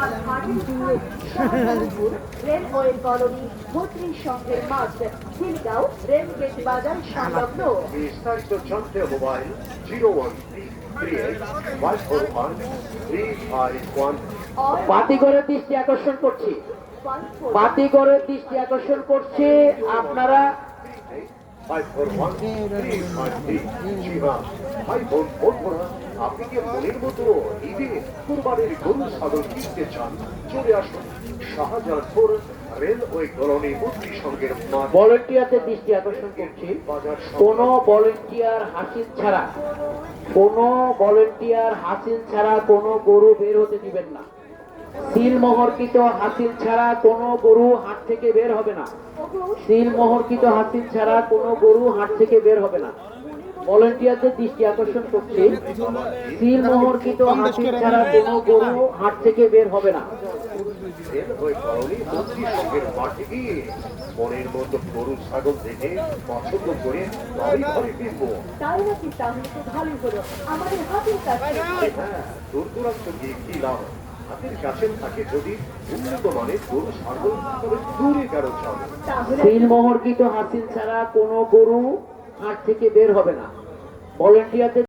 আর হাটের Shahjahanpur railway colony মৈত্রী সংঘের মাঠ খিলগাঁও রেলগেট বাজার সংলগ্ন। বিস্তারিত জানতে মোবাইল 01338541351। বাতিঘরের দৃষ্টি আকর্ষণ করছি, বাতিঘরের দৃষ্টি আকর্ষণ করছে আপনারা। আপনি কি মনের মতো ঈদে কুরবানির গরু ছাগল কিনতে চান? চলে আসুন শাহজাহানপুর রেলওয়ে কলোনি মৈত্রী সংঘের মাঠ। ভলেন্টিয়ারদের দৃষ্টি আকর্ষণ করছি, কোন ভলেন্টিয়ার হাসিল ছাড়া, কোন ভলেন্টিয়ার হাসিল ছাড়া কোনো গরু বের হতে দিবেন না। সিল মোহরকৃত হাসিল ছাড়া কোনো গরু হাট থেকে বের হবে না। সিল মোহরকৃত হাসিল ছাড়া কোনো গরু হাট থেকে বের হবে না। ভলেন্টিয়ারদের দৃষ্টি আকর্ষণ করছি, সিল মোহরকৃত হাসিল ছাড়া কোনো গরু হাট থেকে বের হবে না। মনের মতো গরু ছাগল দেখে পছন্দ করে ঘরে ফিরবো। তাই নাকি? তাহলে তো ভালোই হলো, আমাদের হাতের কাছে। হ্যাঁ, দূর দূরান্ত গিয়ে কি লাভ? হাতের কাছে থাকে যদি উন্নত মানের গরু ছাগল, তবে দূরে কারো চলে। সিল মোহরকৃত হাসিল ছাড়া কোনো গরু হাট থেকে বের হবে না। ভলেন্টিয়ারদের